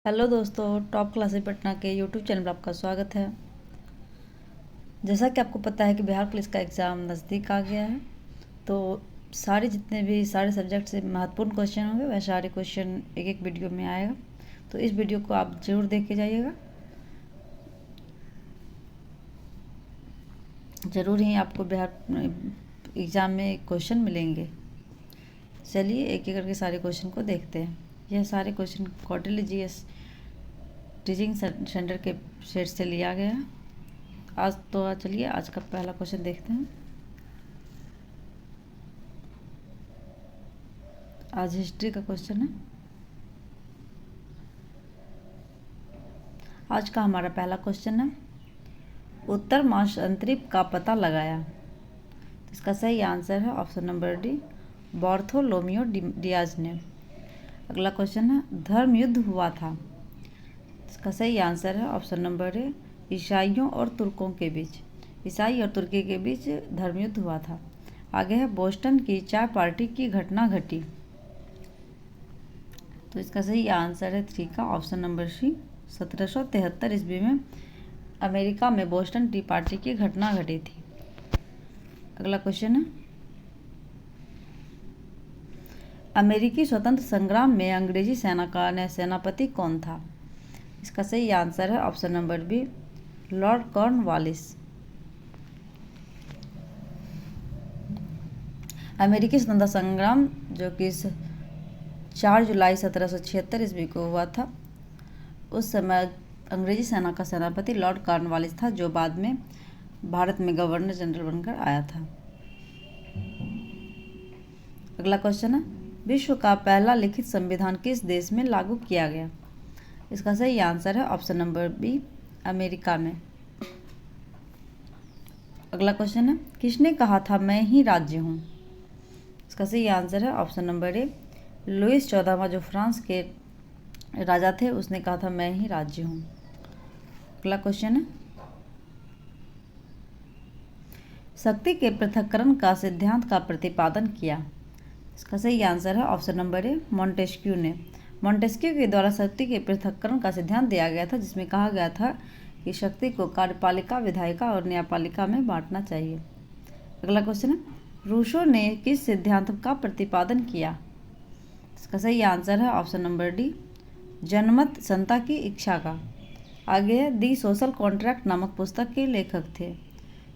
Hello दोस्तों, top classes Patna के YouTube channel पर आपका स्वागत है। जैसा कि आपको पता है कि बिहार पुलिस का एग्ज़ाम नज़दीक आ गया है, तो सारे सब्जेक्ट से महत्वपूर्ण क्वेश्चन होंगे वह सारे क्वेश्चन एक एक वीडियो में आएगा। तो इस वीडियो को आप ज़रूर देख के जाइएगा, ज़रूर ही आपको बिहार एग्ज़ाम में क्वेश्चन मिलेंगे। चलिए एक एक करके सारे क्वेश्चन को देखते हैं। यह सारे question quarterly GS teaching centre के सेट से लिया गया है। चलिए आज का पहला क्वेश्चन देखते हैं। आज हिस्ट्री का क्वेश्चन है। आज का हमारा पहला क्वेश्चन है, उत्तर महाद्वीप का पता लगाया। इसका सही आंसर है option number D, Bartolomeu Diaz ने। अगला क्वेश्चन है, धर्म युद्ध हुआ था। इसका सही आंसर है ऑप्शन नंबर ए, ईसाइयों और तुर्कों के बीच। ईसाई और तुर्की के बीच धर्म युद्ध हुआ था। आगे है, बोस्टन की चाय पार्टी की घटना घटी। तो इसका सही आंसर है 3 का ऑप्शन नंबर सी, 1773 ईस्वी में अमेरिका में बोस्टन टी पार्टी की घटना घटी थी। अगला क्वेश्चन है, अमेरिकी स्वतंत्र संग्राम में अंग्रेजी सेना का सेनापति कौन था। इसका सही आंसर है option number B, Lord Cornwallis. अमेरिकी स्वतंत्रता संग्राम जो कि 4 जुलाई 1776 ईस्वी को हुआ था, उस समय अंग्रेजी सेना का सेनापति लॉर्ड कॉर्नवालिस था, जो बाद में भारत में गवर्नर जनरल बनकर आया था। अगला क्वेश्चन है, विश्व का पहला लिखित संविधान किस देश में लागू किया गया। इसका सही आंसर है ऑप्शन नंबर बी, अमेरिका में। अगला क्वेश्चन है, किसने कहा था मैं ही राज्य हूँ। इसका सही आंसर है ऑप्शन नंबर ए, लुईस 14वां जो फ्रांस के राजा थे, उसने कहा था मैं ही राज्य हूँ। अगला क्वेश्चन है, शक्ति के पृथक्करण का सिद्धांत का प्रतिपादन किया। इसका सही आंसर है ऑप्शन नंबर ए, मॉन्टेस्क्यू ने। मॉन्टेस्क्यू के द्वारा शक्ति के पृथक्करण का सिद्धांत दिया गया था, जिसमें कहा गया था कि शक्ति को कार्यपालिका, विधायिका और न्यायपालिका में बांटना चाहिए। अगला क्वेश्चन है, रूसो ने किस सिद्धांत का प्रतिपादन किया। इसका सही आंसर है ऑप्शन नंबर डी, जनमत संता की इच्छा का। आगे है, दी सोशल कॉन्ट्रैक्ट नामक पुस्तक के लेखक थे।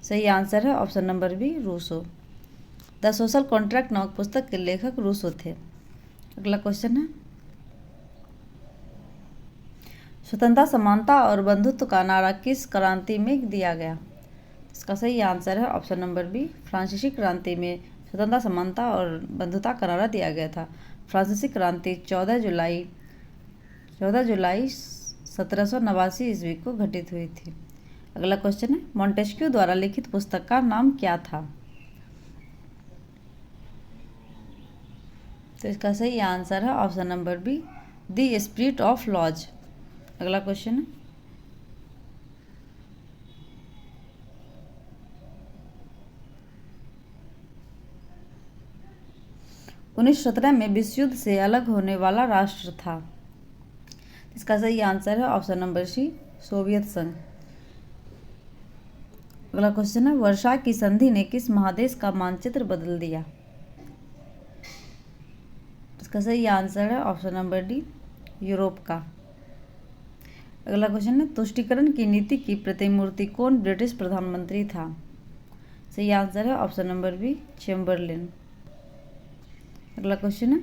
सही आंसर है option number B, Rousseau. The social contract नामक पुस्तक के लेखक रूसो थे। अगला क्वेश्चन है, स्वतंत्रता, समानता और बंधुत्व का नारा किस क्रांति में दिया गया। इसका सही आंसर है ऑप्शन नंबर बी, फ्रांसीसी क्रांति में स्वतंत्रता, समानता और बंधुता का नारा दिया गया था। फ्रांसीसी क्रांति 14 जुलाई 1789 ईस्वी को घटित हुई थी। अगला क्वेश्चन है, मॉन्टेस्क्यू द्वारा लिखित पुस्तक का नाम क्या था। तो इसका सही आंसर है option number B, the spirit of laws. अगला क्वेश्चन है, 1917 में विश्व युद्ध से अलग होने वाला राष्ट्र था। इसका सही आंसर है ऑप्शन नंबर सी, सोवियत संघ। अगला क्वेश्चन है, वर्षा की संधि ने किस महादेश का मानचित्र बदल दिया। इसका सही आंसर है ऑप्शन नंबर डी, यूरोप का। अगला क्वेश्चन है, तुष्टीकरण की नीति की प्रतिमूर्ति कौन ब्रिटिश प्रधानमंत्री था। सही आंसर है ऑप्शन नंबर बी, चैम्बरलिन। अगला क्वेश्चन है,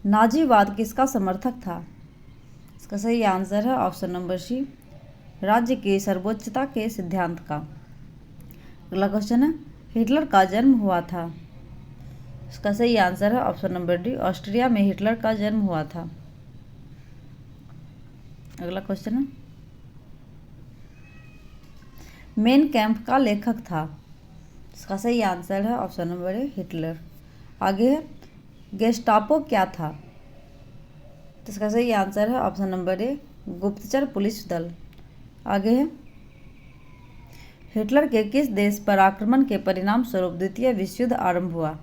नाजीवाद किसका समर्थक था। इसका सही आंसर है ऑप्शन नंबर सी, राज्य की सर्वोच्चता के सिद्धांत का। अगला क्वेश्चन है, हिटलर का जन्म हुआ था। इसका सही आंसर है ऑप्शन नंबर डी, ऑस्ट्रिया में हिटलर का जन्म हुआ था। अगला क्वेश्चन है, मेन कैंप का लेखक था। इसका सही आंसर है ऑप्शन नंबर ए, हिटलर। आगे है, गेस्टापो क्या था। तो इसका सही आंसर है ऑप्शन नंबर ए, गुप्तचर पुलिस दल। आगे है, हिटलर के किस देश पर आक्रमण के परिणाम स्वरूप द्वितीय विश्व युद्ध आरंभ हुआ।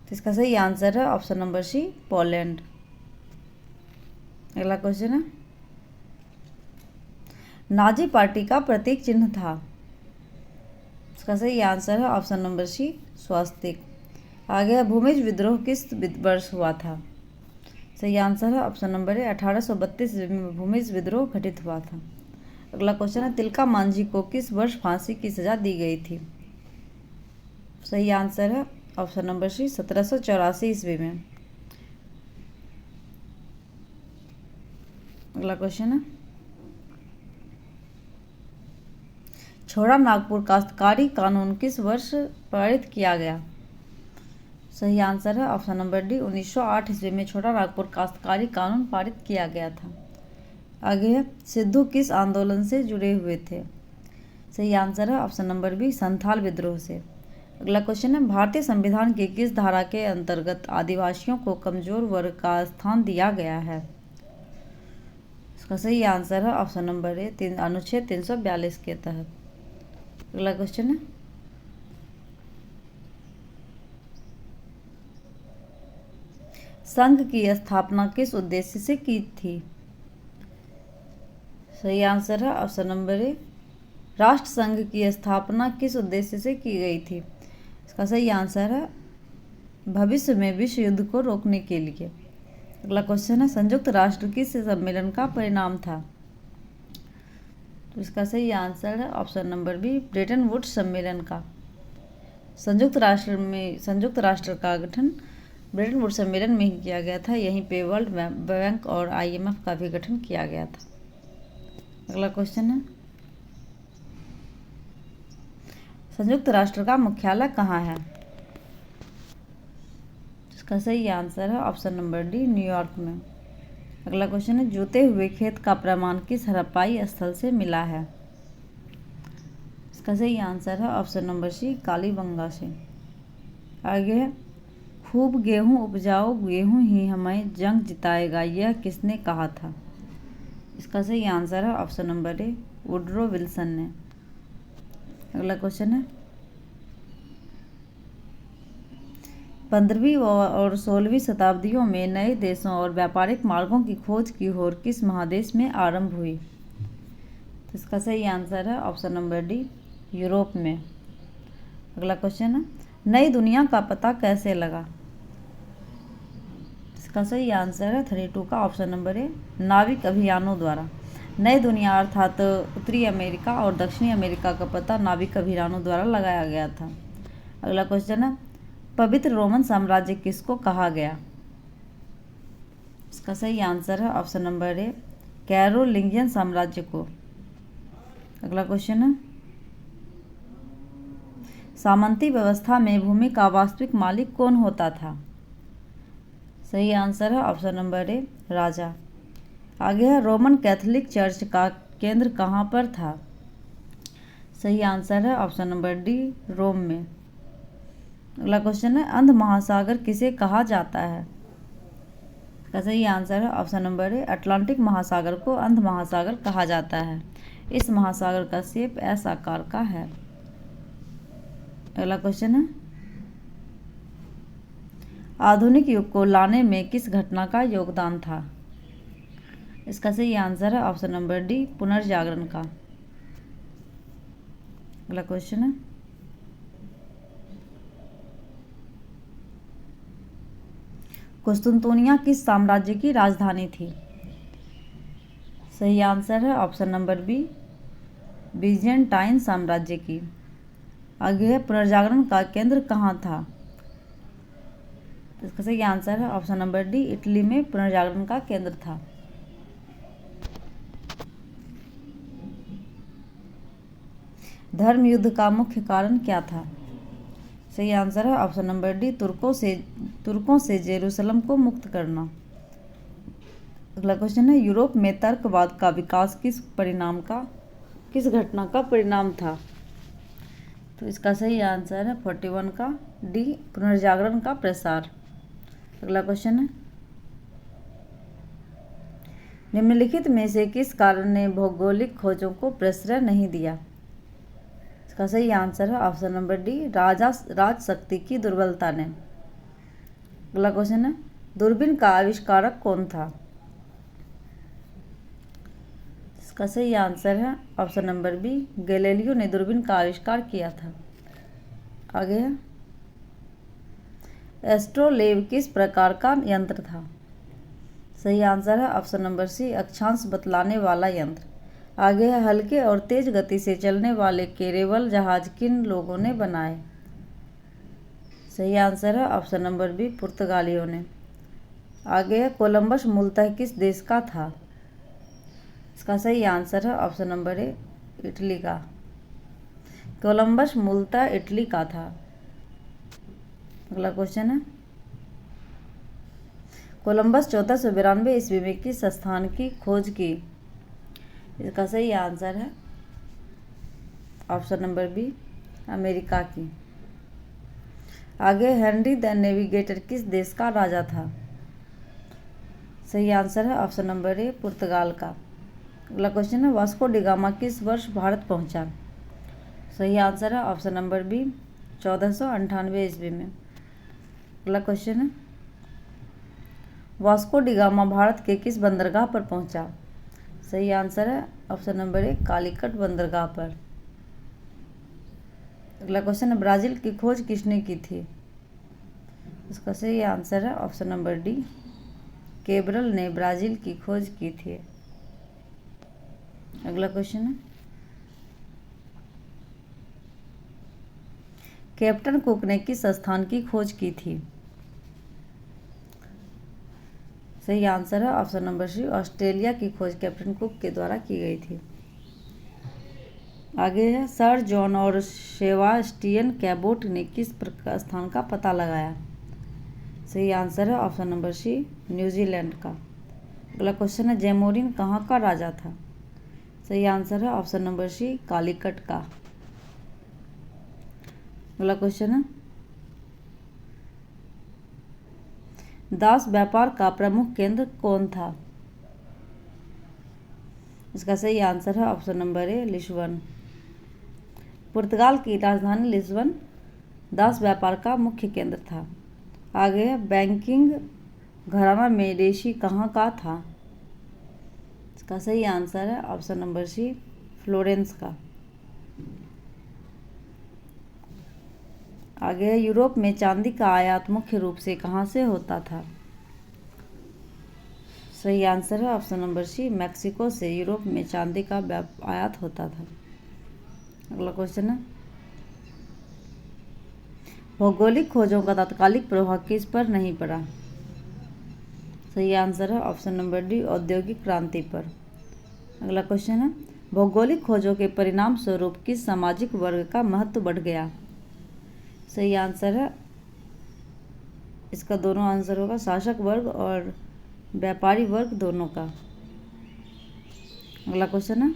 तो इसका सही आंसर है ऑप्शन नंबर सी, पोलैंड। अगला क्वेश्चन है, नाजी पार्टी का प्रतीक चिन्ह था। इसका सही आंसर है ऑप्शन नंबर सी, स्वास्तिक। आगे है, भूमिज विद्रोह किस वर्ष हुआ था। सही आंसर है ऑप्शन नंबर ए, 1832 में भूमिज विद्रोह घटित हुआ था। अगला क्वेश्चन है, तिलका मांझी को किस वर्ष फांसी की सजा दी गई थी। सही आंसर है ऑप्शन नंबर सी, 1784 ईस्वी में। अगला क्वेश्चन है, छोड़ा नागपुर काश्तकारी कानून किस वर्ष पारित किया गया। सही आंसर है ऑप्शन नंबर डी, 1908 ईस्वी में छोटा नागपुर काश्तकारी कानून पारित किया गया था। आगे है, सिद्धू किस आंदोलन से जुड़े हुए थे। सही आंसर है ऑप्शन नंबर बी, संथाल विद्रोह से। अगला क्वेश्चन है, भारतीय संविधान की किस धारा के अंतर्गत आदिवासियों को कमजोर वर्ग का स्थान दिया गया है। इसका सही आंसर है ऑप्शन नंबर ए, अनुच्छेद 342 के तहत। अगला क्वेश्चन है, संघ की स्थापना किस उद्देश्य से की थी। सही आंसर है ऑप्शन नंबर ए, राष्ट्र संघ की स्थापना किस उद्देश्य से की गई थी। इसका सही आंसर है भविष्य में विश्व युद्ध को रोकने के लिए। अगला क्वेश्चन है, संयुक्त राष्ट्र किस सम्मेलन का परिणाम था। तो इसका सही आंसर है option number B, Bretton Woods सम्मेलन का। संयुक्त राष्ट्र का गठन ब्रेटन वुड्स सम्मेलन में ही किया गया था। यहीं पे वर्ल्ड बैंक और IMF का भी गठन किया गया था। अगला क्वेश्चन है, संयुक्त राष्ट्र का मुख्यालय कहाँ है। इसका सही आंसर है ऑप्शन नंबर डी, न्यूयॉर्क में। अगला क्वेश्चन है, जोते हुए खेत का प्रमाण किस हड़प्पाई स्थल से मिला है। इसका सही आंसर है ऑप्शन नंबर सी, कालीबंगा से। आगे है, खूब गेहूं उपजाओ, गेहूं ही हमें जंग जिताएगा, यह किसने कहा था। इसका सही आंसर है ऑप्शन नंबर ए, वुडरो विल्सन ने। अगला क्वेश्चन है, 15वीं और 16वीं शताब्दियों में नए देशों और व्यापारिक मार्गों की खोज की होड़ किस महादेश में आरंभ हुई। तो इसका सही आंसर है ऑप्शन नंबर डी, यूरोप में। अगला क्वेश्चन है, नई दुनिया का पता कैसे लगा। इसका सही आंसर है 32 का ऑप्शन नंबर ए, नाविक अभियानों द्वारा। नई दुनिया अर्थात उत्तरी अमेरिका और दक्षिणी अमेरिका का पता नाविक अभियानों द्वारा लगाया गया था। अगला क्वेश्चन है, पवित्र रोमन साम्राज्य किसको कहा गया। इसका सही आंसर है ऑप्शन नंबर ए, कैरोलिंगियन साम्राज्य को। अगला क्वेश्चन है, सामंती व्यवस्था में भूमि का वास्तविक मालिक कौन होता था। सही आंसर है ऑप्शन नंबर ए, राजा। आगे है, रोमन कैथोलिक चर्च का केंद्र कहाँ पर था। सही आंसर है ऑप्शन नंबर डी, रोम में। अगला क्वेश्चन है, अंध महासागर किसे कहा जाता है। इसका सही आंसर है ऑप्शन नंबर ए, अटलांटिक महासागर को अंध महासागर कहा जाता है। इस महासागर का शेप एस आकार का है। अगला क्वेश्चन है, आधुनिक युग को लाने में किस घटना का योगदान था। इसका सही आंसर है ऑप्शन नंबर डी, पुनर्जागरण का। अगला क्वेश्चन है, कुस्तुनतुनिया किस साम्राज्य की राजधानी थी। सही आंसर है ऑप्शन नंबर बी, बीजेंटाइन साम्राज्य की। आगे है, पुनर्जागरण का केंद्र कहाँ था। इसका सही आंसर है ऑप्शन नंबर डी, इटली में पुनर्जागरण का केंद्र था। धर्म युद्ध का मुख्य कारण क्या था। सही आंसर है ऑप्शन नंबर डी, तुर्कों से जेरूसलम को मुक्त करना। अगला क्वेश्चन है, यूरोप में तर्कवाद का विकास किस घटना का परिणाम था। तो इसका सही आंसर है 41 का डी, पुनर्जागरण का प्रसार। अगला क्वेश्चन है, निम्नलिखित में से किस कारण ने भौगोलिक खोजों को प्रश्रय नहीं दिया। इसका सही आंसर है ऑप्शन नंबर डी, राज शक्ति की दुर्बलता ने। अगला क्वेश्चन है, दूरबीन का आविष्कारक कौन था? इसका सही आंसर है ऑप्शन नंबर बी, गैलीलियो ने दूरबीन का आविष्कार किया था। आगे है, एस्ट्रोलेब किस प्रकार का यंत्र था? सही आंसर है ऑप्शन नंबर सी, अक्षांश बतलाने वाला यंत्र। आगे है, हल्के और तेज गति से चलने वाले कैरेवल जहाज किन लोगों ने बनाए? सही आंसर है ऑप्शन नंबर बी, पुर्तगालियों ने। आगे है, कोलंबस मूलतः किस देश का था? इसका सही आंसर है ऑप्शन नंबर ए, इटली का। कोलंबस मूलतः इटली का था। अगला क्वेश्चन है, कोलंबस 1492 ईस्वी में किस स्थान की खोज की? इसका सही आंसर है ऑप्शन नंबर बी, अमेरिका की। आगे, हेनरी द नेविगेटर किस देश का राजा था? सही आंसर है ऑप्शन नंबर ए, पुर्तगाल का। अगला क्वेश्चन है, वास्को डी गामा किस वर्ष भारत पहुंचा? सही आंसर है ऑप्शन नंबर बी, 1498 ईस्वी में। अगला क्वेश्चन है, वास्को डी गामा भारत के किस बंदरगाह पर पहुंचा? सही आंसर है ऑप्शन नंबर ए, कालीकट बंदरगाह पर। अगला क्वेश्चन है, ब्राज़ील की खोज किसने की थी? इसका सही आंसर है ऑप्शन नंबर डी, केब्रल ने ब्राज़ील की खोज की थी। अगला क्वेश्चन है, कैप्टन कुक ने किस स्थान की खोज की थी? सही आंसर है ऑप्शन नंबर सी, ऑस्ट्रेलिया की खोज कैप्टन कुक के द्वारा की गई थी। आगे है, सर जॉन और सेबास्टियन कैबोट ने किस स्थान का पता लगाया? सही आंसर है ऑप्शन नंबर सी, न्यूजीलैंड का। अगला क्वेश्चन है, जैमोरिन कहाँ का राजा था? सही आंसर है ऑप्शन नंबर सी, कालीकट का। अगला क्वेश्चन है, दास व्यापार का प्रमुख केंद्र कौन था? इसका सही आंसर है ऑप्शन नंबर ए, लिस्बन। पुर्तगाल की राजधानी लिस्बन दास व्यापार का मुख्य केंद्र था। आगे है, बैंकिंग घराना मेडिसी कहाँ का था? इसका सही आंसर है ऑप्शन नंबर सी, फ्लोरेंस का। आगे, यूरोप में चांदी का आयात मुख्य रूप से कहाँ से होता था? सही आंसर है ऑप्शन नंबर सी, मैक्सिको से यूरोप में चांदी का आयात होता था। अगला क्वेश्चन है, भौगोलिक खोजों का तात्कालिक प्रभाव किस पर नहीं पड़ा? सही आंसर है ऑप्शन नंबर डी, औद्योगिक क्रांति पर। अगला क्वेश्चन है, भौगोलिक खोजों के परिणाम स्वरूप किस सामाजिक वर्ग का महत्व बढ़ गया? सही आंसर है, इसका दोनों आंसर होगा, शासक वर्ग और व्यापारी वर्ग दोनों का। अगला क्वेश्चन है,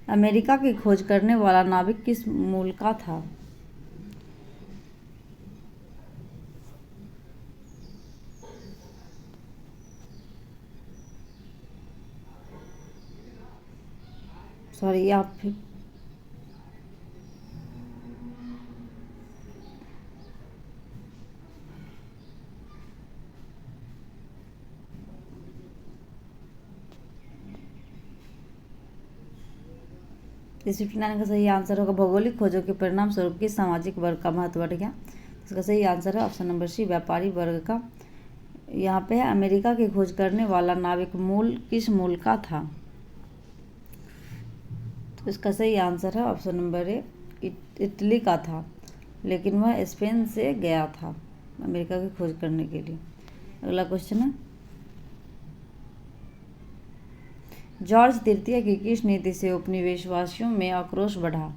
अमेरिका की खोज करने वाला नाविक किस मूल का था? सॉरी, आप इस 59 का सही आंसर होगा, भौगोलिक खोजों के परिणाम स्वरूप किस सामाजिक वर्ग का महत्व बढ़ गया? इसका सही आंसर है ऑप्शन नंबर सी, व्यापारी वर्ग का। यहाँ पे है, अमेरिका की खोज करने वाला नाविक मूल किस मूल का था? तो इसका सही आंसर है ऑप्शन नंबर ए, इटली का था, लेकिन वह स्पेन से गया था अमेरिका की खोज करने के लिए। अगला क्वेश्चन है, जॉर्ज तृतीय की किस नीति से उपनिवेशवासियों में आक्रोश बढ़ा?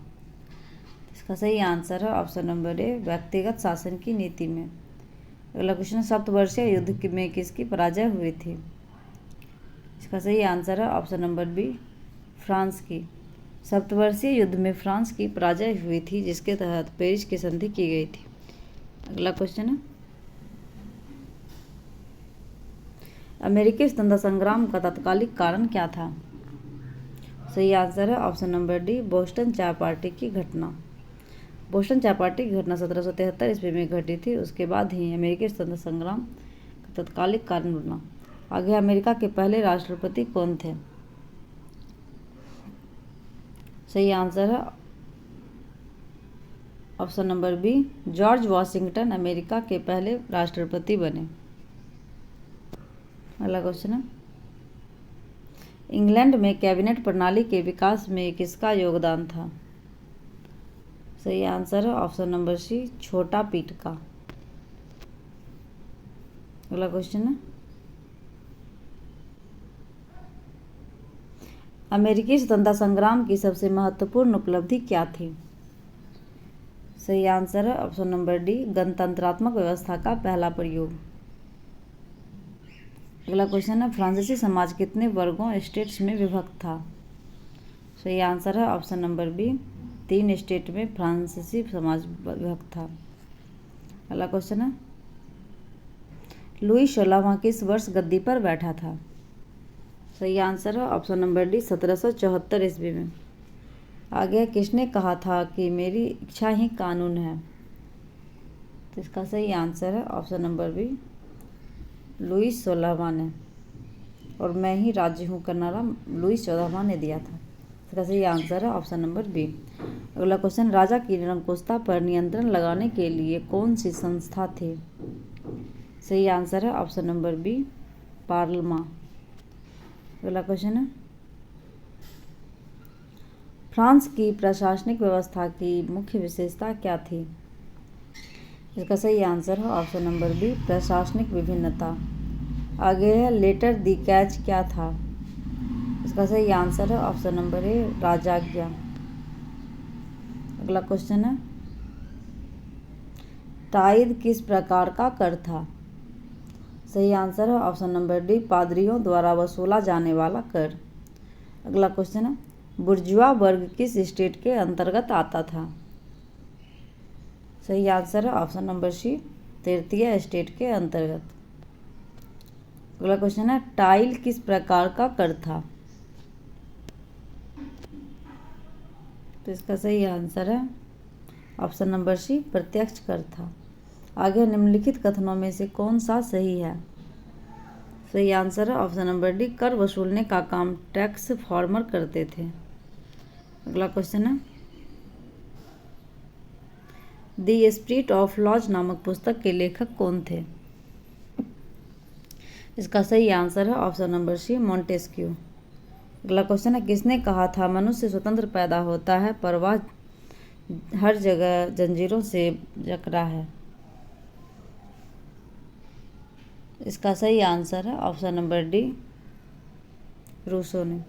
इसका सही आंसर है ऑप्शन नंबर ए, व्यक्तिगत शासन की नीति में। अगला क्वेश्चन, सप्तवर्षीय युद्ध में किसकी पराजय हुई थी? इसका सही आंसर है ऑप्शन नंबर बी, फ्रांस की। सप्तवर्षीय युद्ध में फ्रांस की पराजय हुई थी, जिसके तहत पेरिस की संधि की गई थी। अगला क्वेश्चन है, अमेरिकी स्वतंत्रता संग्राम का तात्कालिक कारण क्या था? सही आंसर है ऑप्शन नंबर डी, बोस्टन चाय पार्टी की घटना। बोस्टन चाय पार्टी की घटना 1773 ईस्वी में घटी थी। उसके बाद ही अमेरिकी स्वतंत्रता संग्राम का तत्कालिक कारण बना। आगे अमेरिका के पहले राष्ट्रपति कौन थे? सही आंसर है option number B, George Washington America के पहले राष्ट्रपति बने। अगला क्वेश्चन है, इंग्लैंड में कैबिनेट प्रणाली के विकास में किसका योगदान था? सही आंसर है ऑप्शन नंबर सी, छोटा पीट का। अगला क्वेश्चन है, अमेरिकी स्वतंत्रता संग्राम की सबसे महत्वपूर्ण उपलब्धि क्या थी? सही आंसर है ऑप्शन नंबर डी, गणतंत्रात्मक व्यवस्था का पहला प्रयोग। अगला क्वेश्चन है, फ्रांसीसी समाज कितने वर्गों स्टेट्स में विभक्त था? सही आंसर है ऑप्शन नंबर बी, 3 स्टेट में फ्रांसीसी समाज विभक्त था। अगला क्वेश्चन है, लुई 16वां किस वर्ष गद्दी पर बैठा था? सही आंसर है ऑप्शन नंबर डी, 1774 ईस्वी में। आगे, किसने कहा था कि मेरी इच्छा ही कानून है? तो इसका सही आंसर है ऑप्शन नंबर बी, लुई 16वां ने। और मैं ही राज्य हूँ का नारा लुई 14वां ने दिया था। इसका सही आंसर है ऑप्शन नंबर बी। अगला क्वेश्चन, राजा की निरंकुशता पर नियंत्रण लगाने के लिए कौन सी संस्था थी? सही आंसर है ऑप्शन नंबर बी, पार्लमा। अगला क्वेश्चन है, फ्रांस की प्रशासनिक व्यवस्था की मुख्य विशेषता क्या थी? इसका सही आंसर है ऑप्शन नंबर बी, प्रशासनिक विभिन्नता। आगे है, लेटर दी कैच क्या था? इसका सही आंसर है ऑप्शन नंबर ए, राजाज्ञा। अगला क्वेश्चन है, टाइद किस प्रकार का कर था? सही आंसर है ऑप्शन नंबर डी, पादरियों द्वारा वसूला जाने वाला कर। अगला क्वेश्चन है, बुर्जुआ वर्ग किस स्टेट के अंतर्गत आता था? सही आंसर है ऑप्शन नंबर सी, तृतीय स्टेट के अंतर्गत। अगला क्वेश्चन है, टाइल किस प्रकार का कर था? तो इसका सही आंसर है ऑप्शन नंबर सी, प्रत्यक्ष कर था। आगे, निम्नलिखित कथनों में से कौन सा सही है? सही आंसर है ऑप्शन नंबर डी, कर वसूलने का काम टैक्स फार्मर करते थे। अगला क्वेश्चन है, द स्पिरिट ऑफ लॉज नामक पुस्तक के लेखक कौन थे? इसका सही आंसर है ऑप्शन नंबर सी, मॉन्टेस्क्यू। अगला क्वेश्चन है, किसने कहा था मनुष्य स्वतंत्र पैदा होता है पर वह हर जगह जंजीरों से जकड़ा है? इसका सही आंसर है ऑप्शन नंबर डी, रूसो ने।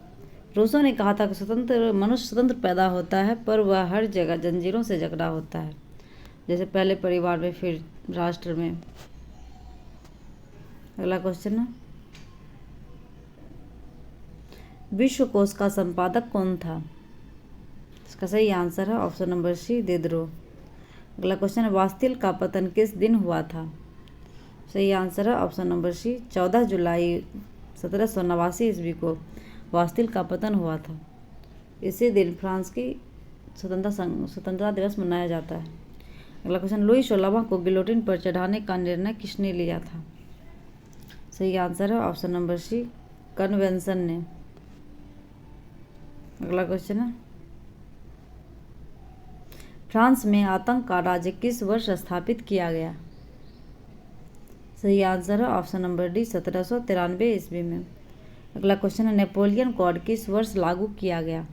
रूसो ने कहा था कि मनुष्य स्वतंत्र पैदा होता है पर वह हर जगह जंजीरों से जकड़ा होता है, जैसे पहले परिवार में फिर राष्ट्र में। अगला क्वेश्चन है, विश्वकोश का संपादक कौन था? इसका सही आंसर है ऑप्शन नंबर सी, दिदरो। अगला क्वेश्चन है, बास्तिल का पतन किस दिन हुआ था? सही आंसर है ऑप्शन नंबर सी, 14 जुलाई 1789 ईस्वी को बास्तिल का पतन हुआ था। इसी दिन फ्रांस की स्वतंत्रता दिवस मनाया जाता है। अगला क्वेश्चन, लुई 16वां को गिलोटिन पर चढ़ाने का निर्णय किसने लिया था? सही आंसर है ऑप्शन नंबर सी, कन्वेंशन ने। अगला क्वेश्चन है, फ्रांस में आतंक का राज्य किस वर्ष स्थापित किया गया? सही आंसर है ऑप्शन नंबर डी, 1793 ईस्वी में। अगला क्वेश्चन है, नेपोलियन कोड किस वर्ष लागू किया गया?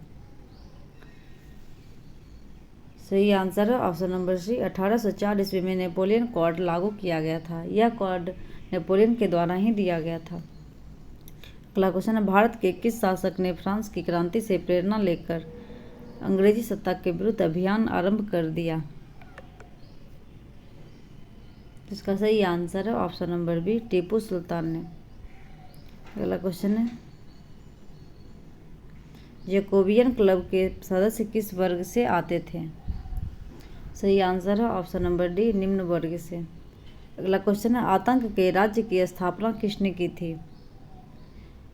सही आंसर है ऑप्शन नंबर सी, 1804 ईस्वी में नेपोलियन कोड लागू किया गया था। यह कोड नेपोलियन के द्वारा ही दिया गया था। अगला क्वेश्चन है, भारत के किस शासक ने फ्रांस की क्रांति से प्रेरणा लेकर अंग्रेजी सत्ता के विरुद्ध अभियान आरंभ कर दिया? इसका सही आंसर है option number B, Tipu Sultan ने। अगला क्वेश्चन है, जैकोबियन क्लब के सदस्य किस वर्ग से आते थे? सही आंसर है ऑप्शन नंबर डी, निम्न वर्ग से। अगला क्वेश्चन है, आतंक के राज्य की स्थापना किसने की थी?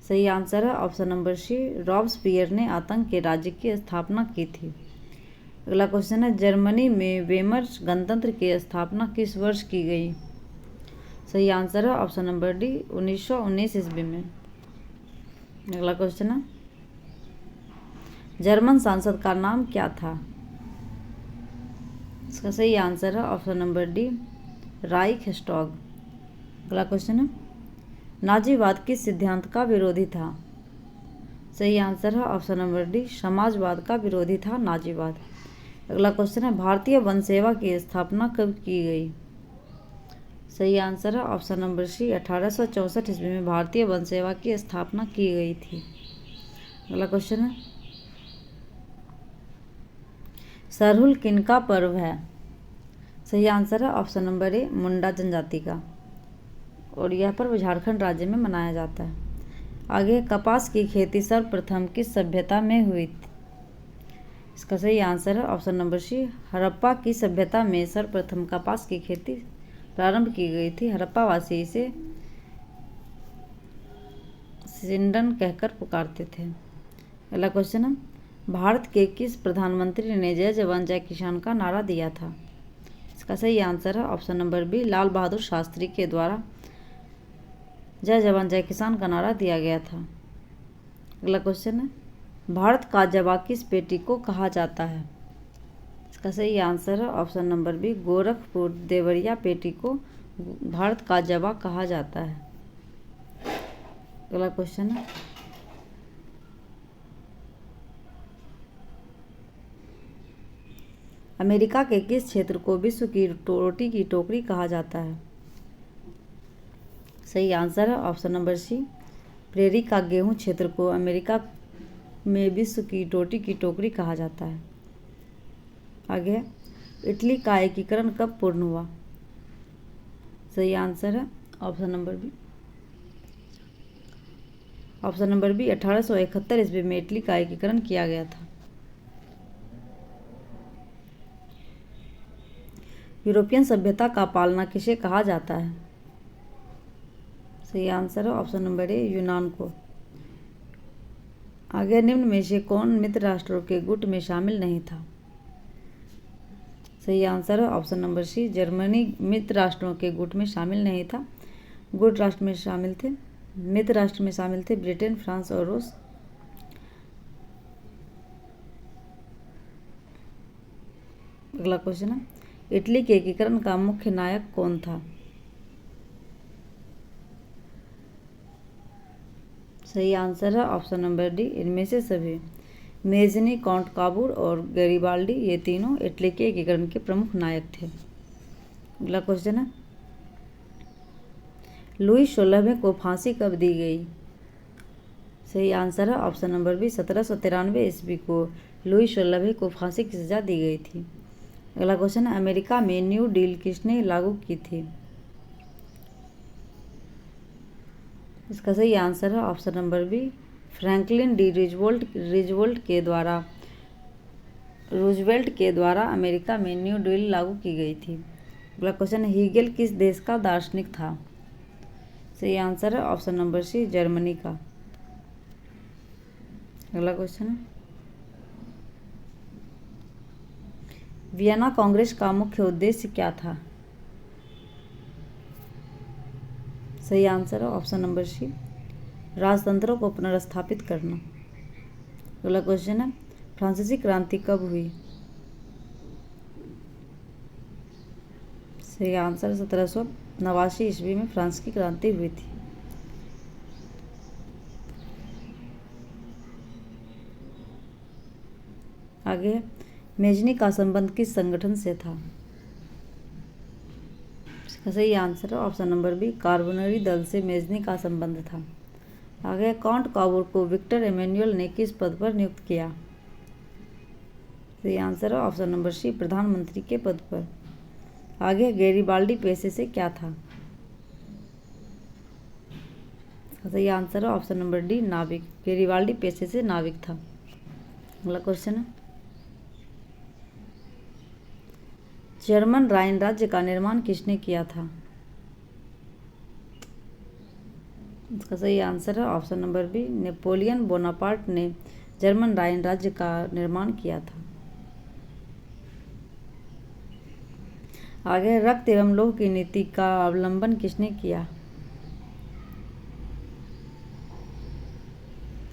सही आंसर है ऑप्शन नंबर सी, रॉबस्पियर ने आतंक के राज्य की स्थापना की थी। अगला क्वेश्चन है, जर्मनी में वेमर गणतंत्र की स्थापना किस वर्ष की गई? सही आंसर है ऑप्शन नंबर डी 1919 ईस्वी में। अगला क्वेश्चन है, जर्मन सांसद का नाम क्या था? इसका सही आंसर है ऑप्शन नंबर डी राइखस्टैग। अगला क्वेश्चन है, नाजीवाद किस सिद्धांत का विरोधी था? सही आंसर है ऑप्शन नंबर डी समाजवाद का विरोधी था नाजीवाद। अगला क्वेश्चन है, भारतीय वन सेवा की स्थापना कब की गई? सही आंसर है ऑप्शन नंबर सी 1864 ईस्वी में भारतीय वन सेवा की स्थापना की गई थी। अगला क्वेश्चन है, सरहुल किनका पर्व है? सही आंसर है ऑप्शन नंबर ए मुंडा जनजाति का, और यह पर्व झारखंड राज्य में मनाया जाता है। आगे, कपास की खेती सर्वप्रथम किस सभ्यता में हुई थी? इसका सही आंसर है ऑप्शन नंबर सी हड़प्पा की सभ्यता में सर्वप्रथम कपास की खेती प्रारंभ की गई थी। हड़प्पा वासी इसे सिंडन कहकर पुकारते थे। अगला क्वेश्चन है, भारत के किस प्रधानमंत्री ने जय जवान जय किसान का नारा दिया था? इसका सही आंसर है option number B Lal Bahadur Shastri के द्वारा जय जवान जय किसान का नारा दिया गया था। अगला क्वेश्चन है, भारत का जवा किस पेटी को कहा जाता है? इसका सही आंसर है option number B Gorakhpur Deoria पेटी को भारत का जवा कहा जाता है। अगला क्वेश्चन है, अमेरिका के किस क्षेत्र को विश्व की रोटी की टोकरी कहा जाता है? सही आंसर है ऑप्शन नंबर सी प्रेरी का गेहूं क्षेत्र को अमेरिका में विश्व की रोटी की टोकरी कहा जाता है। आगे, इटली का एकीकरण कब पूर्ण हुआ? सही आंसर है ऑप्शन नंबर बी 1871 ईस्वी में इटली का एकीकरण किया गया था। यूरोपियन सभ्यता का पालना किसे कहा जाता है? सही आंसर है ऑप्शन नंबर ए यूनान को। आगे, निम्न में से कौन मित्र राष्ट्रों के गुट में शामिल नहीं था? सही आंसर है ऑप्शन नंबर सी जर्मनी मित्र राष्ट्रों के गुट में शामिल नहीं था। गुट राष्ट्र में शामिल थे, मित्र राष्ट्र में शामिल थे ब्रिटेन, फ्रांस और रूस। अगला क्वेश्चन है, इटली के एकीकरण का मुख्य नायक कौन था? सही आंसर है ऑप्शन नंबर डी इनमें से सभी। मेजनी, काउंट काबूर और गैरिबाल्डी ये तीनों इटली के एकीकरण के प्रमुख नायक थे। अगला क्वेश्चन है, लुई 16वें को फांसी कब दी गई? सही आंसर है ऑप्शन नंबर बी 1793 ईस्वी को लुई 16वें को फांसी की सजा दी गई थी। अगला क्वेश्चन है, अमेरिका में न्यू डील किसने लागू की थी? इसका सही आंसर है option number B Franklin D Roosevelt के द्वारा अमेरिका में न्यू डील लागू की गई थी। अगला क्वेश्चन है, हीगेल किस देश का दार्शनिक था? सही आंसर है ऑप्शन नंबर सी जर्मनी का। अगला क्वेश्चन है, वियना कांग्रेस का मुख्य उद्देश्य क्या था? सही आंसर है ऑप्शन नंबर सी राजतंत्रों को पुनर्स्थापित करना। अगला क्वेश्चन है, फ्रांसीसी क्रांति कब हुई? सही आंसर 1789 ईस्वी में फ्रांस की क्रांति हुई थी। आगे, मेजनी का संबंध किस संगठन से था? इसका सही आंसर है ऑप्शन नंबर बी कार्बोनरी दल से मेजनी का संबंध था। आगे, काउंट काबूर को विक्टर एमेन्युअल ने किस पद पर नियुक्त किया? सही आंसर है ऑप्शन नंबर सी प्रधानमंत्री के पद पर। आगे, गैरिबाल्डी पेशे से क्या था? सही आंसर है ऑप्शन नंबर डी नाविक। गैरिबाल्डी पेशे से नाविक था। अगला क्वेश्चन है, जर्मन राइन राज्य का निर्माण किसने किया था? इसका सही आंसर है option number B Napoleon Bonaparte ने जर्मन राइन राज्य का निर्माण किया था। आगे, रक्त एवं लोह की नीति का अवलंबन किसने किया?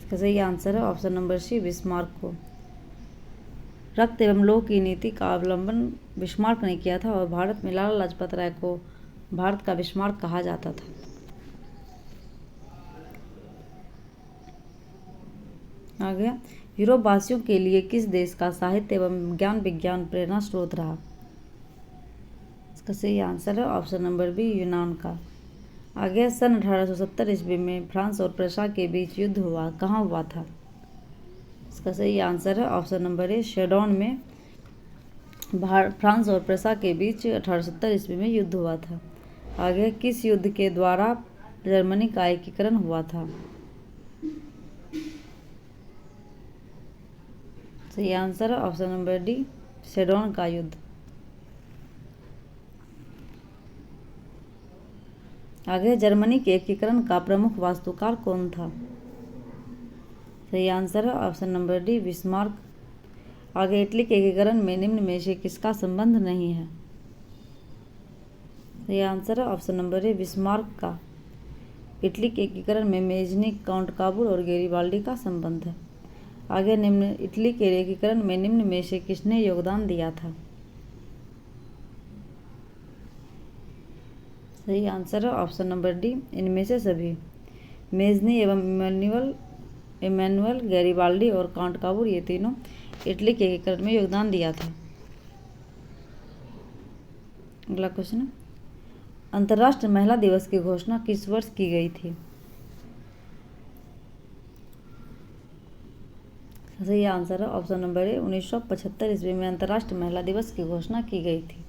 इसका सही आंसर है ऑप्शन नंबर सी, बिस्मार्क को। रक्त एवं लोह की नीति का अवलंबन बिस्मार्क ने किया था और भारत में लाला लाजपत राय को भारत का बिस्मार्क कहा जाता था। आगे, यूरोप वासियों के लिए किस देश का साहित्य एवं ज्ञान विज्ञान प्रेरणा स्रोत रहा? इसका सही आंसर है ऑप्शन नंबर बी, यूनान का। आगे, सन 1870 ईस्वी में फ्रांस और प्रशा के बीच युद्ध कहाँ हुआ था? इसका सही आंसर है ऑप्शन नंबर ए, शेडोन में फ्रांस और प्रशा के बीच 1870 ईस्वी में युद्ध हुआ था। आगे, किस युद्ध के द्वारा जर्मनी का एकीकरण हुआ था? सही आंसर है ऑप्शन नंबर डी, शेडोन का युद्ध। आगे, जर्मनी के एकीकरण का प्रमुख वास्तुकार कौन था? सही आंसर है ऑप्शन नंबर डी, बिस्मार्क। आगे, इटली के एकीकरण में निम्न में से किसका संबंध नहीं है? सही आंसर है ऑप्शन नंबर ए, बिस्मार्क का। इटली के एकीकरण में मेजनी, काउंट काबुल और गेरिबाल्डी का संबंध है। आगे, इटली के एकीकरण में निम्न में से किसने योगदान दिया था? सही आंसर है ऑप्शन नंबर डी, इनमें से सभी। मेजनी एवं इमैनुअल गैरिबाल्डी और काउंट काबुल, ये तीनों इटली के एकीकरण में योगदान दिया था। अगला क्वेश्चन है, अंतर्राष्ट्रीय महिला दिवस की घोषणा किस वर्ष की गई थी? सही आंसर है ऑप्शन नंबर ए, 1975 ईस्वी में अंतर्राष्ट्रीय महिला दिवस की घोषणा की गई थी।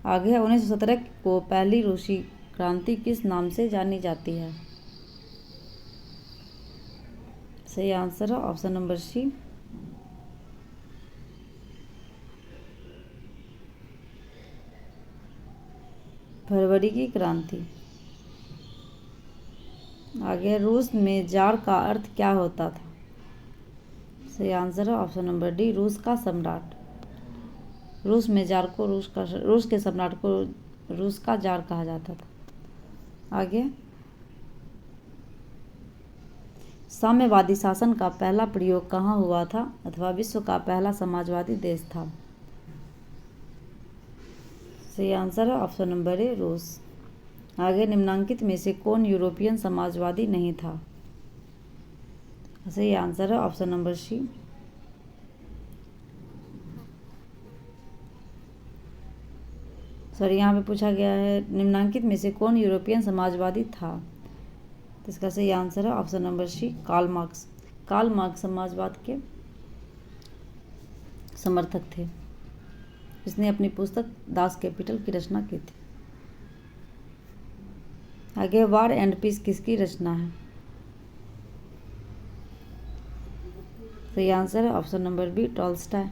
आगे, 1917 को पहली रूसी क्रांति किस नाम से जानी जाती है? सही आंसर है ऑप्शन नंबर सी, फरवरी की क्रांति। आगे, रूस में जार का अर्थ क्या होता था? सही आंसर है ऑप्शन नंबर डी, रूस का सम्राट। रूस में जार को रूस के सम्राट को रूस का जार कहा जाता था। आगे, साम्यवादी शासन का पहला प्रयोग कहाँ हुआ था अथवा विश्व का पहला समाजवादी देश था? सही आंसर है ऑप्शन नंबर ए, रूस। आगे, निम्नांकित में से कौन यूरोपियन समाजवादी नहीं था? सही आंसर है ऑप्शन नंबर सी, यहाँ पे पूछा गया है निम्नांकित में से कौन यूरोपियन समाजवादी था, तो इसका सही आंसर है option number C, Karl Marx. Karl Marx समाजवाद के समर्थक थे। इसने अपनी पुस्तक दास कैपिटल की रचना की थी। आगे, वार एंड पीस किसकी रचना है? सही आंसर है ऑप्शन नंबर बी, टॉल्स्टॉय।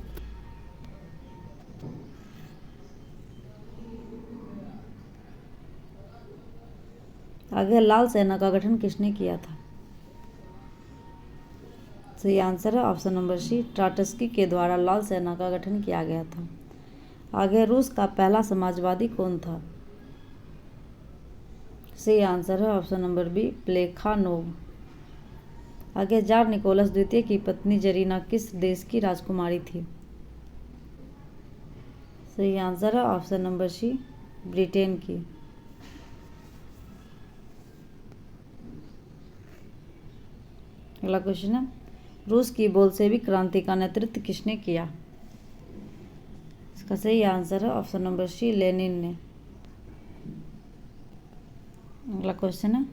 आगे, लाल सेना का गठन किसने किया था? सही आंसर है ऑप्शन नंबर सी, ट्राटस्की के द्वारा लाल सेना का गठन किया गया था। आगे, रूस का पहला समाजवादी कौन था? सही आंसर है ऑप्शन नंबर बी, प्लेखानोव। आगे, जार निकोलस द्वितीय की पत्नी जरीना किस देश की राजकुमारी थी? सही आंसर है ऑप्शन नंबर सी, ब्रिटेन की। अगला क्वेश्चन है, रूस की बोल्शेविक क्रांति का नेतृत्व किसने किया? इसका सही आंसर है ऑप्शन नंबर सी, लेनिन ने। अगला क्वेश्चन है,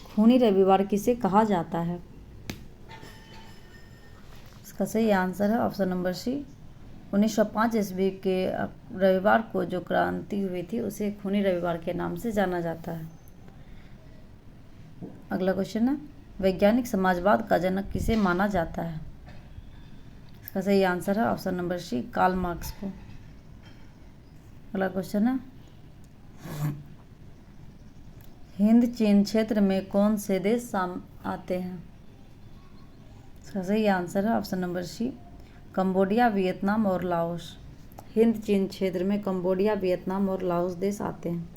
खूनी रविवार किसे कहा जाता है? इसका सही आंसर है ऑप्शन नंबर सी, 1905 ईस्वी के रविवार को जो क्रांति हुई थी उसे खूनी रविवार के नाम से जाना जाता है। अगला क्वेश्चन है, वैज्ञानिक समाजवाद का जनक किसे माना जाता है? इसका सही आंसर है option number C, Karl Marx को। अगला क्वेश्चन है, हिंद चीन क्षेत्र में कौन से देश आते हैं? इसका सही आंसर है option number C, Cambodia, Vietnam और लाओस। हिंद चीन क्षेत्र में कंबोडिया, वियतनाम और लाओस देश आते हैं।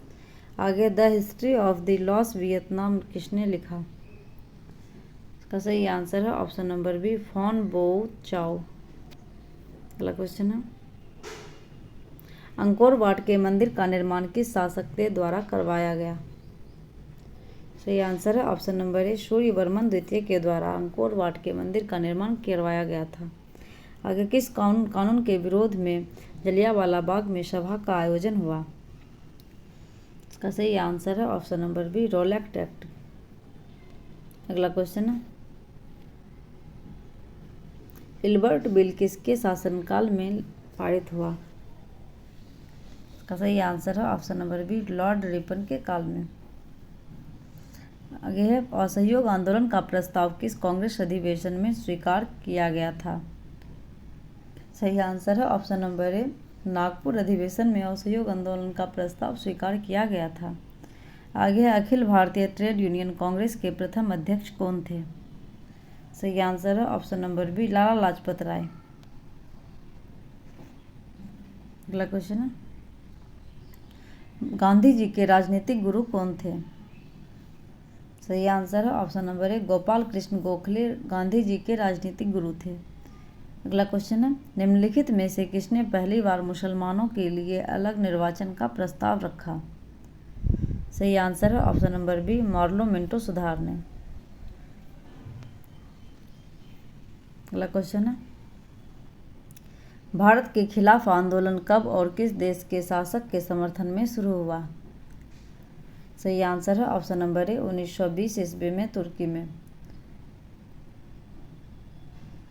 आगे, the history of the lost Vietnam किसने लिखा? इसका सही आंसर है ऑप्शन नंबर बी, फॉन बोउ चाओ। अगला क्वेश्चन है, अंकोर वाट के मंदिर का निर्माण किस शासक के द्वारा करवाया गया? सही आंसर है ऑप्शन नंबर ए, सूर्यवर्मन द्वितीय के द्वारा अंकोर वाट के मंदिर का निर्माण करवाया गया था। आगे, किस कानून के विरोध में जलियांवाला बाग में सभा का आयोजन हुआ? इसका सही आंसर है option number B, Rowlatt Act. अगला क्वेश्चन है, इल्बर्ट बिल किसके शासनकाल में पारित हुआ? इसका सही आंसर है option number B, Lord Ripon के काल में। आगे है, असहयोग आंदोलन का प्रस्ताव किस कांग्रेस अधिवेशन में स्वीकार किया गया था? सही आंसर है ऑप्शन नंबर ए, नागपुर अधिवेशन में असहयोग आंदोलन का प्रस्ताव स्वीकार किया गया था। आगे है, अखिल भारतीय ट्रेड यूनियन कांग्रेस के प्रथम अध्यक्ष कौन थे? सही आंसर है option number B, Lala Lajpat Rai. अगला क्वेश्चन है, गांधी जी के राजनीतिक गुरु कौन थे? सही आंसर है option number A, Gopal Krishna Gokhale Gandhi ji के राजनीतिक गुरु थे। अगला क्वेश्चन है, निम्नलिखित में से किसने पहली बार मुसलमानों के लिए अलग निर्वाचन का प्रस्ताव रखा? सही आंसर है option number B, Morley Minto सुधार ने। अगला क्वेश्चन है, भारत के खिलाफ आंदोलन कब और किस देश के शासक के समर्थन में शुरू हुआ? सही आंसर है ऑप्शन नंबर ए, 1920 ईस्वी में तुर्की में।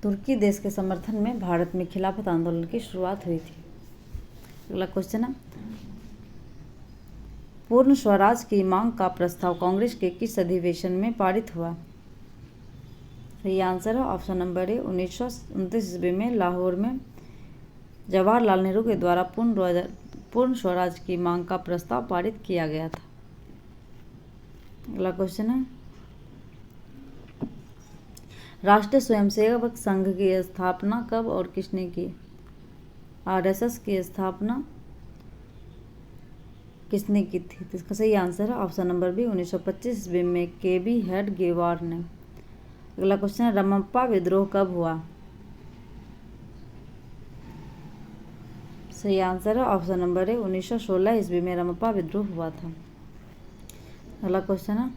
तुर्की देश के समर्थन में भारत में खिलाफत आंदोलन की शुरुआत हुई थी। अगला क्वेश्चन है, पूर्ण स्वराज की मांग का प्रस्ताव कांग्रेस के किस अधिवेशन में पारित हुआ? सही आंसर है ऑप्शन नंबर ए, 1929 ईस्वी में लाहौर में जवाहरलाल नेहरू के द्वारा पूर्ण स्वराज की मांग का प्रस्ताव पारित किया गया था। अगला क्वेश्चन है, राष्ट्रीय स्वयंसेवक संघ की स्थापना कब और किसने की? आरएसएस की स्थापना किसने की थी? तो इसका सही आंसर है ऑप्शन नंबर बी, 1925 ईस्वी में केबी हेडगेवार ने। अगला क्वेश्चन है, रमप्पा विद्रोह कब हुआ? सही आंसर है ऑप्शन नंबर ए, 1916 ईस्वी में रमप्पा विद्रोह हुआ था। अगला क्वेश्चन है,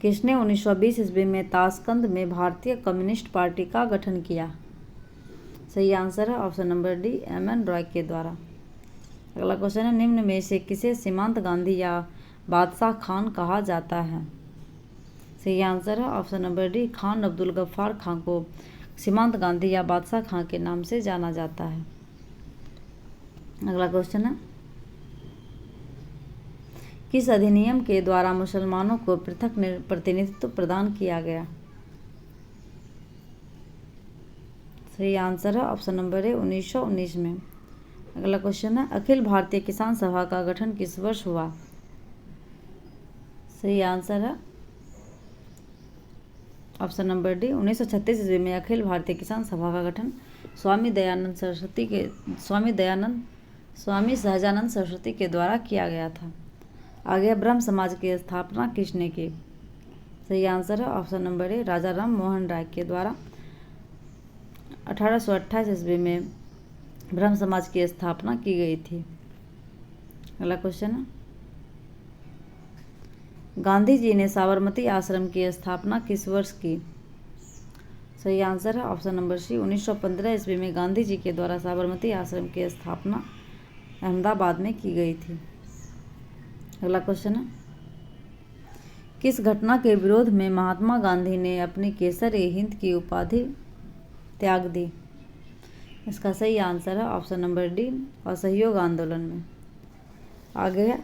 किसने 1920 ईस्वी में ताशकंद में भारतीय कम्युनिस्ट पार्टी का गठन किया? सही आंसर है option number D, M.N.. Roy के द्वारा। अगला क्वेश्चन है, निम्न में से किसे सीमांत गांधी या बादशाह खान कहा जाता है? सही आंसर है option number D, Khan Abdul Ghaffar Khan को सीमांत गांधी या बादशाह खान के नाम से जाना जाता है। अगला क्वेश्चन है, किस अधिनियम के द्वारा मुसलमानों को पृथक प्रतिनिधित्व प्रदान किया गया? सही आंसर है ऑप्शन नंबर ए, 1919 में। अगला क्वेश्चन है, अखिल भारतीय किसान सभा का गठन किस वर्ष हुआ? सही आंसर है ऑप्शन नंबर डी, 1936 ईस्वी में अखिल भारतीय किसान सभा का गठन स्वामी सहजानंद सरस्वती के द्वारा किया गया था। आगे, ब्रह्म समाज की स्थापना किसने की? सही आंसर है ऑप्शन नंबर ए, राजा राम मोहन राय के द्वारा 1828 ईस्वी में ब्रह्म समाज की स्थापना की गई थी। अगला क्वेश्चन है, गांधी जी ने साबरमती आश्रम की स्थापना किस वर्ष की? सही आंसर है ऑप्शन नंबर सी, 1915 ईस्वी में गांधी जी के द्वारा साबरमती आश्रम की स्थापना अहमदाबाद में की गई थी। अगला क्वेश्चन है, किस घटना के विरोध में महात्मा गांधी ने अपनी केसर-ए-हिंद की उपाधि त्याग दी? इसका सही आंसर है ऑप्शन नंबर डी, असहयोग आंदोलन में। आगे है,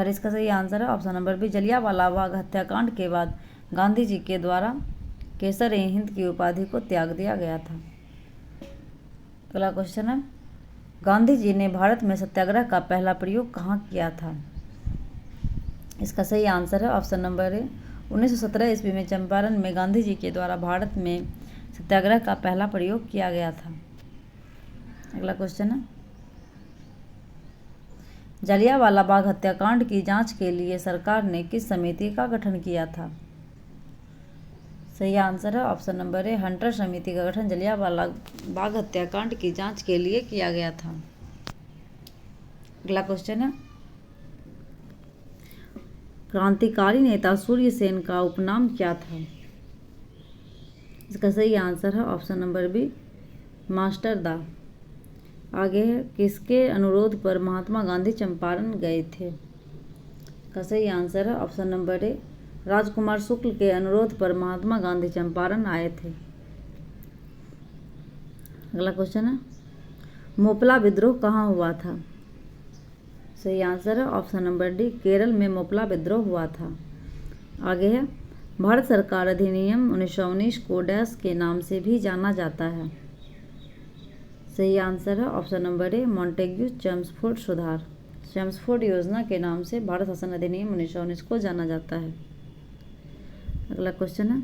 इसका सही आंसर है option number B, Jallianwala Bagh हत्याकांड के बाद गांधी जी के द्वारा केसर-ए-हिंद की उपाधि को त्याग दिया गया था। अगला क्वेश्चन है, गांधी जी ने भारत में सत्याग्रह का पहला प्रयोग कहाँ किया था? इसका सही आंसर है ऑप्शन नंबर ए 1917 ईस्वी में चंपारण में गांधी जी के द्वारा भारत में सत्याग्रह का पहला प्रयोग किया गया था। अगला क्वेश्चन है, जलियांवाला बाग हत्याकांड की जांच के लिए सरकार ने किस समिति का गठन किया था? सही आंसर है ऑप्शन नंबर ए हंटर समिति का गठन जलियांवाला बाग हत्याकांड की जांच के लिए किया गया था। अगला क्वेश्चन है, क्रांतिकारी नेता सूर्य सेन का उपनाम क्या था? इसका सही आंसर है ऑप्शन नंबर बी मास्टर दा। आगे है, किसके अनुरोध पर महात्मा गांधी चंपारण गए थे? का सही आंसर है ऑप्शन नंबर ए राजकुमार शुक्ल के अनुरोध पर महात्मा गांधी चंपारण आए थे। अगला क्वेश्चन है, मोपला विद्रोह कहाँ हुआ था? सही आंसर है ऑप्शन नंबर डी केरल में मोपला विद्रोह हुआ था। आगे है, भारत सरकार अधिनियम 1919 को डैश के नाम से भी जाना जाता है? सही आंसर है option number A Montagu Chelmsford सुधार। चेम्सफोर्ड योजना के नाम से भारत शासन अधिनियम 1919 को जाना जाता है। अगला क्वेश्चन है,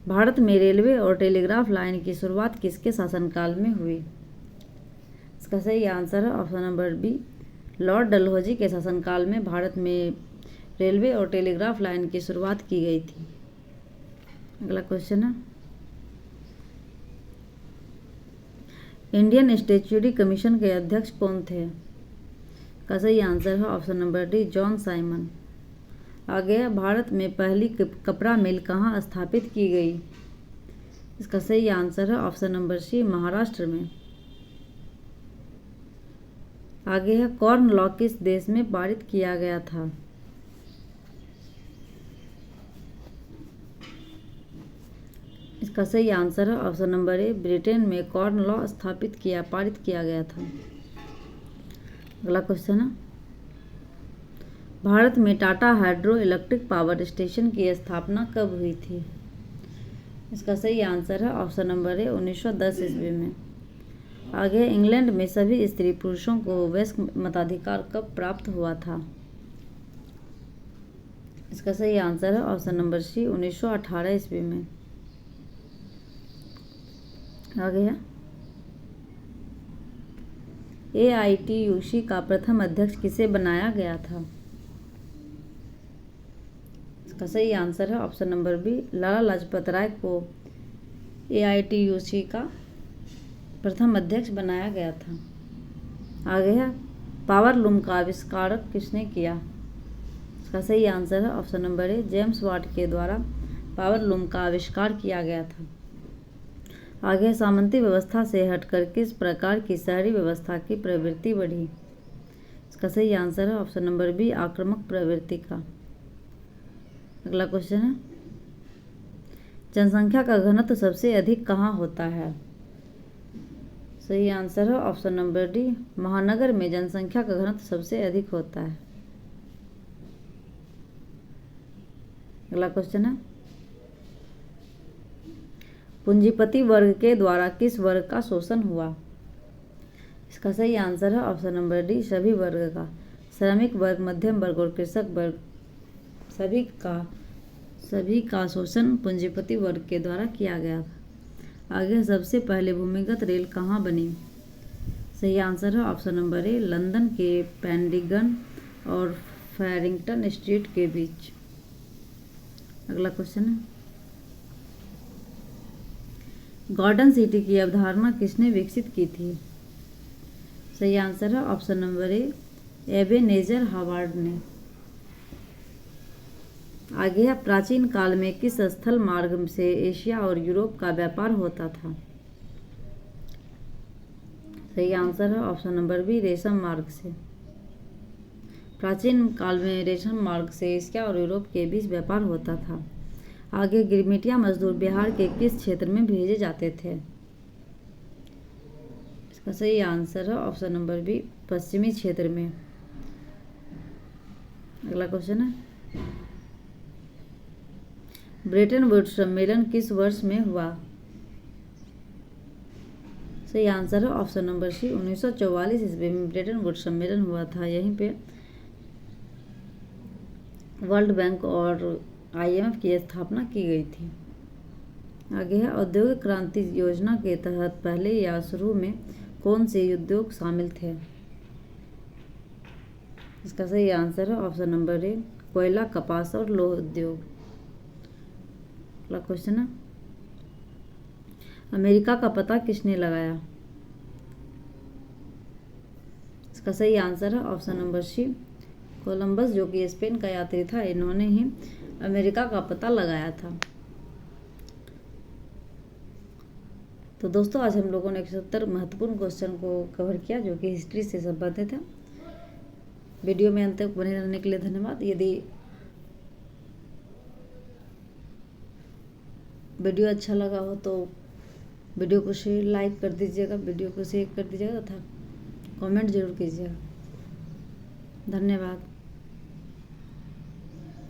भारत में रेलवे और टेलीग्राफ लाइन की शुरुआत किसके शासनकाल में हुई? इसका सही आंसर है option number B Lord Dalhousie के शासनकाल में भारत में रेलवे और टेलीग्राफ लाइन की शुरुआत की गई थी। अगला क्वेश्चन है, इंडियन स्टैट्यूटरी कमीशन के अध्यक्ष कौन थे? का सही आंसर है option number D John Simon. आगे है, भारत में पहली कपड़ा मिल कहाँ स्थापित की गई? इसका सही आंसर है ऑप्शन नंबर सी महाराष्ट्र में। आगे है, कॉर्न लॉ किस देश में पारित किया गया था? इसका सही आंसर है ऑप्शन नंबर ए ब्रिटेन में कॉर्न लॉ पारित किया गया था। अगला क्वेश्चन है, भारत में Tata hydro electric power station की स्थापना कब हुई थी? इसका सही आंसर है ऑप्शन नंबर ए 1910 ईस्वी में। आगे, इंग्लैंड में सभी स्त्री पुरुषों को वयस्क मताधिकार कब प्राप्त हुआ था? इसका सही आंसर है ऑप्शन नंबर सी 1918 ईस्वी में। आगे है, AITUC का प्रथम अध्यक्ष किसे बनाया गया था? इसका सही आंसर है option number B Lala Lajpat Rai को AITUC का प्रथम अध्यक्ष बनाया गया था। आगे है, पावर लूम का आविष्कार किसने किया? इसका सही आंसर है option number A James Watt के द्वारा पावर लूम का आविष्कार किया गया था। आगे, सामंती व्यवस्था से हटकर किस प्रकार की शहरी व्यवस्था की प्रवृत्ति बढ़ी? इसका सही आंसर है ऑप्शन नंबर बी आक्रामक प्रवृत्ति का। अगला क्वेश्चन है, जनसंख्या का घनत्व सबसे अधिक कहाँ होता है? सही आंसर है ऑप्शन नंबर डी महानगर में जनसंख्या का घनत्व सबसे अधिक होता है। अगला क्वेश्चन है, पूंजीपति वर्ग के द्वारा किस वर्ग का शोषण हुआ? इसका सही आंसर है ऑप्शन नंबर डी सभी वर्ग का। श्रमिक वर्ग, मध्यम वर्ग और कृषक वर्ग सभी का शोषण पूंजीपति वर्ग के द्वारा किया गया था। आगे, सबसे पहले भूमिगत रेल कहाँ बनी? सही आंसर है ऑप्शन नंबर ए लंदन के पेंडिगन और फैरिंगटन स्ट्रीट के बीच। अगला क्वेश्चन है, गार्डन सिटी की अवधारणा किसने विकसित की थी? सही आंसर है option number A Ebenezer Howard ने। आगे है, प्राचीन काल में किस स्थल मार्ग से एशिया और यूरोप का व्यापार होता था? सही आंसर है ऑप्शन नंबर बी रेशम मार्ग से। प्राचीन काल में रेशम मार्ग से एशिया और यूरोप के बीच व्यापार होता था। आगे, गिरमिटिया मजदूर बिहार के किस क्षेत्र में भेजे जाते थे? इसका सही आंसर है ऑप्शन नंबर बी पश्चिमी क्षेत्र में। अगला क्वेश्चन है, ब्रेटन वुड्स सम्मेलन किस वर्ष में हुआ? सही आंसर है ऑप्शन नंबर सी 1944 ईस्वी में ब्रेटन वुड्स सम्मेलन हुआ था। यहीं पे वर्ल्ड बैंक और IMF की स्थापना की गई थी। आगे है औद्योगिक क्रांति योजना के तहत पहले या शुरू में कौन से उद्योग शामिल थे? इसका सही आंसर है ऑप्शन नंबर ए कोयला, कपास और लौह उद्योग। अगला क्वेश्चन है अमेरिका का पता किसने लगाया? इसका सही आंसर है ऑप्शन नंबर सी कोलंबस, जो कि स्पेन का यात्री था। इन्होंने ही अमेरिका का पता लगाया था। तो दोस्तों आज हम लोगों ने 170 महत्वपूर्ण क्वेश्चन को कवर किया जो कि हिस्ट्री से संबंधित है। वीडियो में अंत तक बने रहने के लिए धन्यवाद। यदि वीडियो अच्छा लगा हो तो वीडियो को शेयर लाइक कर दीजिएगा, वीडियो को शेयर कर दीजिएगा तथा कमेंट जरूर कीजिएगा। धन्यवाद।